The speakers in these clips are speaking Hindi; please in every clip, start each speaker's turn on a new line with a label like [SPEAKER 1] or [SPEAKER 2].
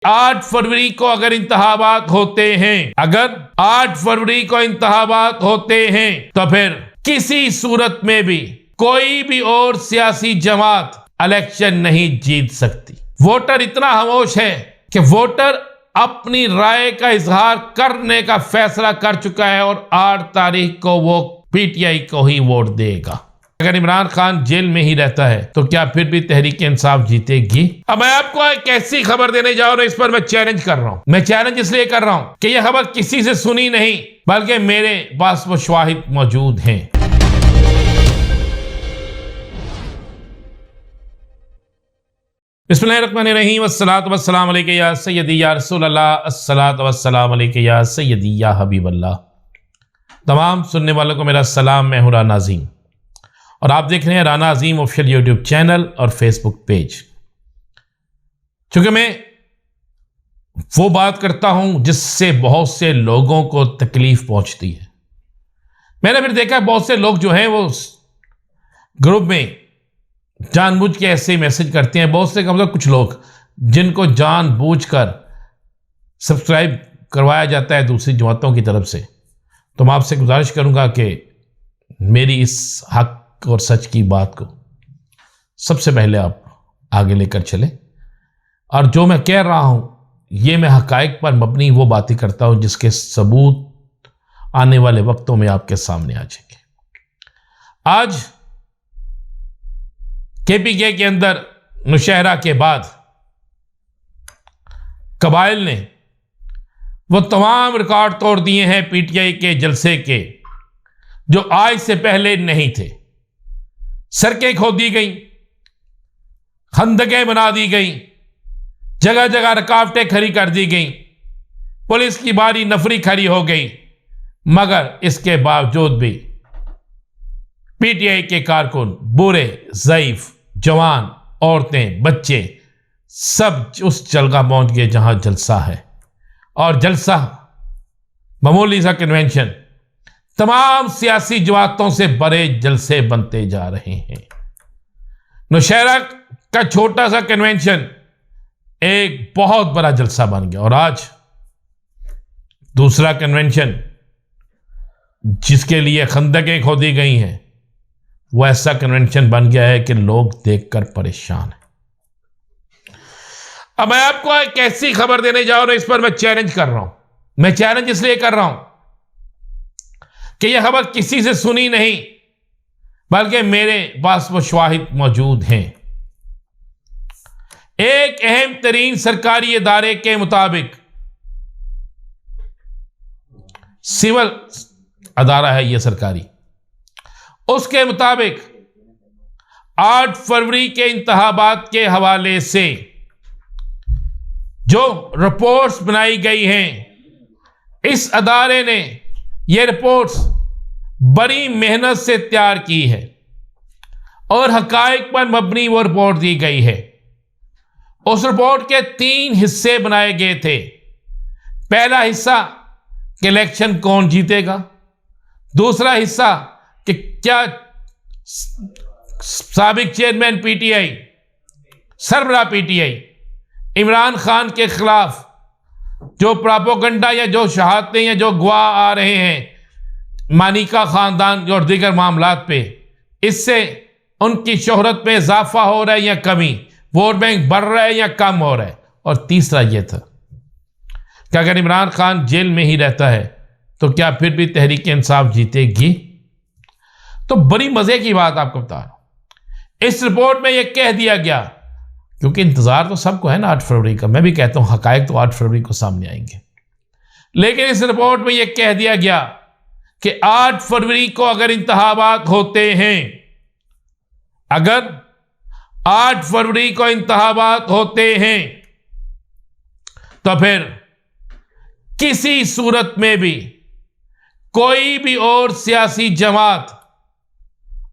[SPEAKER 1] 8 फरवरी को अगर इंतखाबात होते हैं, अगर 8 फरवरी को इंतखाबात होते हैं तो फिर किसी सूरत में भी कोई भी और सियासी जमात इलेक्शन नहीं जीत सकती। वोटर इतना खामोश है कि वोटर अपनी राय का इजहार करने का फैसला कर चुका है और 8 तारीख को वो पीटीआई को ही वोट देगा। अगर इमरान खान जेल में ही रहता है तो क्या फिर भी तहरीक इंसाफ जीतेगी? अब मैं आपको एक ऐसी खबर देने जा रहा हूं, इस पर मैं चैलेंज कर रहा हूं। मैं चैलेंज इसलिए कर रहा हूं कि यह खबर किसी से सुनी नहीं, बल्कि मेरे पास वो शवाहिद मौजूद हैं। बिस्मिल्लाहिर्रहमानिर्रहीम, अस्सलातु वस्सलामु अलैका या सय्यदी या रसूल अल्लाह, अस्सलातु वस्सलामु अलैका या सय्यदी या हबीब अल्लाह। तमाम सुनने वालों को मेरा सलाम। मैं हूं राना अज़ीम और आप देख रहे हैं राना अज़ीम ऑफिशियल यूट्यूब चैनल और फेसबुक पेज। चूंकि मैं वो बात करता हूं जिससे बहुत से लोगों को तकलीफ पहुंचती है। मैंने फिर देखा बहुत से लोग जो हैं वो ग्रुप में जानबूझ के ऐसे मैसेज करते हैं। बहुत से मतलब कुछ लोग जिनको जानबूझकर सब्सक्राइब करवाया जाता है दूसरी जमातों की तरफ से। तो मैं आपसे गुजारिश करूंगा कि मेरी इस हक और सच की बात को सबसे पहले आप आगे लेकर चलें। और जो मैं कह रहा हूं ये मैं हकायक पर मबनी वो बातें करता हूं जिसके सबूत आने वाले वक्तों में आपके सामने आ जाएंगे। आज केपीके के अंदर मुशहरा के बाद कबाइल ने वो तमाम रिकॉर्ड तोड़ दिए हैं पीटीआई के जलसे के जो आज से पहले नहीं थे। सड़कें खोदी गई, खंदकें बना दी गई, जगह जगह रुकावटें खड़ी कर दी गई, पुलिस की भारी नफरी खड़ी हो गई। मगर इसके बावजूद भी पीटीआई के कारकुन, बूढ़े, ज़ईफ, जवान, औरतें, बच्चे सब उस जगह पहुंच गए जहां जलसा है। और जलसा मामूली सा कन्वेंशन तमाम सियासी जमातों से बड़े जलसे बनते जा रहे हैं। नौशहरा का छोटा सा कन्वेंशन एक बहुत बड़ा जलसा बन गया और आज दूसरा कन्वेंशन जिसके लिए खंदकें खोदी गई हैं वो ऐसा कन्वेंशन बन गया है कि लोग देखकर परेशान हैं। अब मैं आपको एक ऐसी खबर देने जा रहा हूं, इस पर मैं चैलेंज कर रहा हूं। मैं चैलेंज इसलिए कर रहा हूं कि यह खबर किसी से सुनी नहीं, बल्कि मेरे पास वो शवाहिद मौजूद हैं। एक अहम तरीन सरकारी इदारे के मुताबिक, सिविल अदारा है यह सरकारी, उसके मुताबिक 8 फरवरी के इंतखाबात के हवाले से जो रिपोर्ट्स बनाई गई हैं, इस अदारे ने ये रिपोर्ट्स बड़ी मेहनत से तैयार की है और हकायक पर मबनी वो रिपोर्ट दी गई है। उस रिपोर्ट के 3 हिस्से बनाए गए थे। पहला हिस्सा कि इलेक्शन कौन जीतेगा, दूसरा हिस्सा कि क्या साबिक चेयरमैन पीटीआई, सरबराह पीटीआई इमरान खान के खिलाफ जो प्रोपेगेंडा या जो शहादतें या जो गवाह आ रहे हैं मानिका खानदान और दीगर मामलात पे, इससे उनकी शोहरत में इजाफा हो रहा है या कमी, वोट बैंक बढ़ रहा है या कम हो रहा है। और तीसरा यह था कि अगर इमरान खान जेल में ही रहता है तो क्या फिर भी तहरीक इंसाफ जीतेगी? तो बड़ी मजे की बात आपको बता रहा हूं। इस रिपोर्ट में यह कह दिया गया, क्योंकि इंतजार तो सबको है ना 8 फरवरी का, मैं भी कहता हूं हकायक तो 8 फरवरी को सामने आएंगे, लेकिन इस रिपोर्ट में यह कह दिया गया कि 8 फरवरी को अगर इंतखाबात होते हैं, अगर 8 फरवरी को इंतखाबात होते हैं तो फिर किसी सूरत में भी कोई भी और सियासी जमात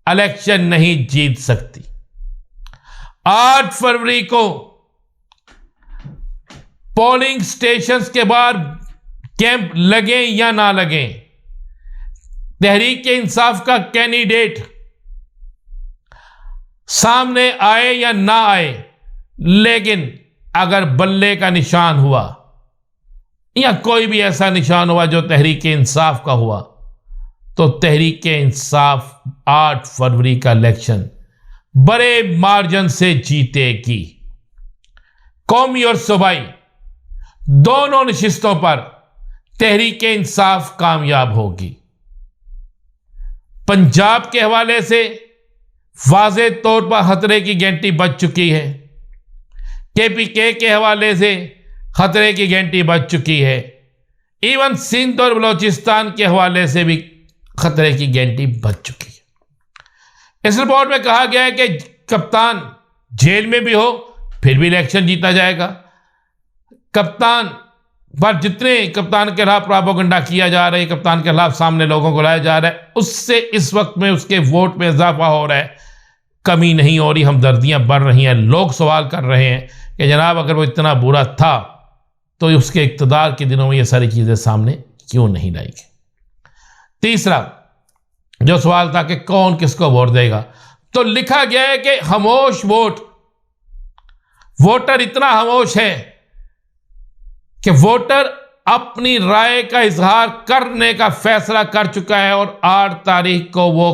[SPEAKER 1] इलेक्शन नहीं जीत सकती। 8 फरवरी को पोलिंग स्टेशंस के बाहर कैंप लगे या ना लगे, तहरीक इंसाफ का कैंडिडेट सामने आए या ना आए, लेकिन अगर बल्ले का निशान हुआ या कोई भी ऐसा निशान हुआ जो तहरीक इंसाफ का हुआ, तो तहरीक इंसाफ 8 फरवरी का इलेक्शन बड़े मार्जिन से जीतेगी। कौमी और सूबाई दोनों नशिस्तों पर तहरीक इंसाफ कामयाब होगी। पंजाब के हवाले से वाज़े तौर पर खतरे की घंटी बज चुकी है। KPK के हवाले से खतरे की घंटी बज चुकी है। इवन सिंध और बलोचिस्तान के हवाले से भी खतरे की घंटी बज चुकी है। इस रिपोर्ट में कहा गया है कि कप्तान जेल में भी हो फिर भी इलेक्शन जीता जाएगा। कप्तान पर जितने कप्तान के खिलाफ प्रोपेगेंडा किया जा रहा है, कप्तान के खिलाफ सामने लोगों को लाया जा रहा है, उससे इस वक्त में उसके वोट में इजाफा हो रहा है, कमी नहीं हो रही, हमदर्दियां बढ़ रही हैं। लोग सवाल कर रहे हैं कि जनाब अगर वो इतना बुरा था तो उसके इक़्तिदार के दिनों में ये सारी चीज़ें सामने क्यों नहीं लाई गई। तीसरा जो सवाल था कि कौन किसको वोट देगा, तो लिखा गया है कि खामोश वोट। वोटर इतना खामोश है कि वोटर अपनी राय का इजहार करने का फैसला कर चुका है और 8 तारीख को वो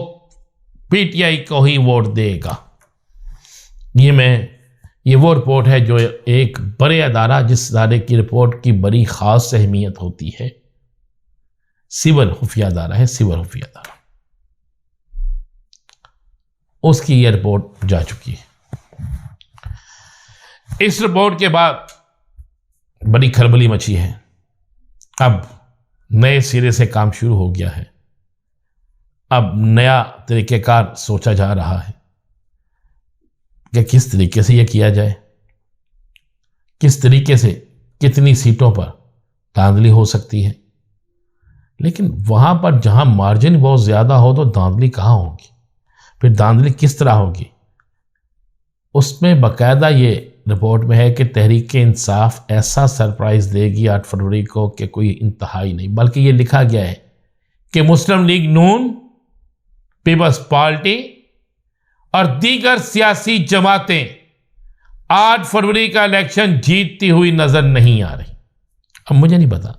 [SPEAKER 1] PTI को ही वोट देगा। ये वो रिपोर्ट है जो एक बड़े अदारा, जिस अदारे की रिपोर्ट की बड़ी खास अहमियत होती है, सिविल खुफिया अदारा है, सिविल खुफिया अदारा, उसकी ये रिपोर्ट जा चुकी है। इस रिपोर्ट के बाद बड़ी खलबली मची है। अब नए सिरे से काम शुरू हो गया है। अब नया तरीक़ेकार सोचा जा रहा है कि किस तरीके से यह किया जाए, किस तरीके से कितनी सीटों पर धांधली हो सकती है। लेकिन वहाँ पर जहाँ मार्जिन बहुत ज़्यादा हो तो धांधली कहाँ होगी, फिर धांधली किस तरह होगी, उसमें बाकायदा ये रिपोर्ट में है कि तहरीक इंसाफ ऐसा सरप्राइज़ देगी 8 फरवरी को कि कोई इंतहाई नहीं। बल्कि ये लिखा गया है कि मुस्लिम लीग नून, पीपल्स पार्टी और दीगर सियासी जमातें 8 फरवरी का इलेक्शन जीतती हुई नजर नहीं आ रही। अब मुझे नहीं पता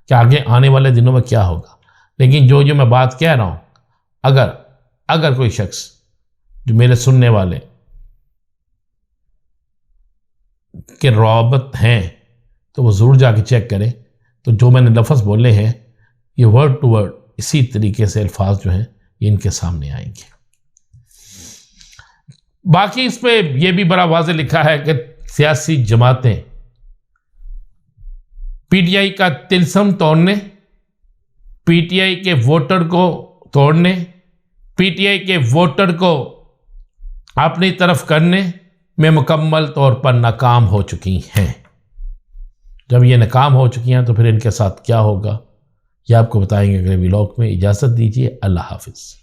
[SPEAKER 1] कि आगे आने वाले दिनों में क्या होगा, लेकिन जो मैं बात कह रहा हूं, अगर कोई शख्स जो मेरे सुनने वाले के रौबत हैं तो वो ज़रूर जाके चेक करें। तो जो मैंने लफ्ज़ बोले हैं ये वर्ड टू वर्ड इसी तरीके से अल्फाज जो हैं ये इनके सामने आएंगे। बाकी इस पे ये भी बड़ा वाज़े लिखा है कि सियासी जमातें PTI का तिलस्म तोड़ने, PTI के वोटर को तोड़ने, PTI के वोटर को अपनी तरफ करने में मुकम्मल तौर पर नाकाम हो चुकी हैं। जब ये नाकाम हो चुकी हैं तो फिर इनके साथ क्या होगा ये आपको बताएंगे अगले व्लॉग में। इजाज़त दीजिए, अल्लाह हाफिज़।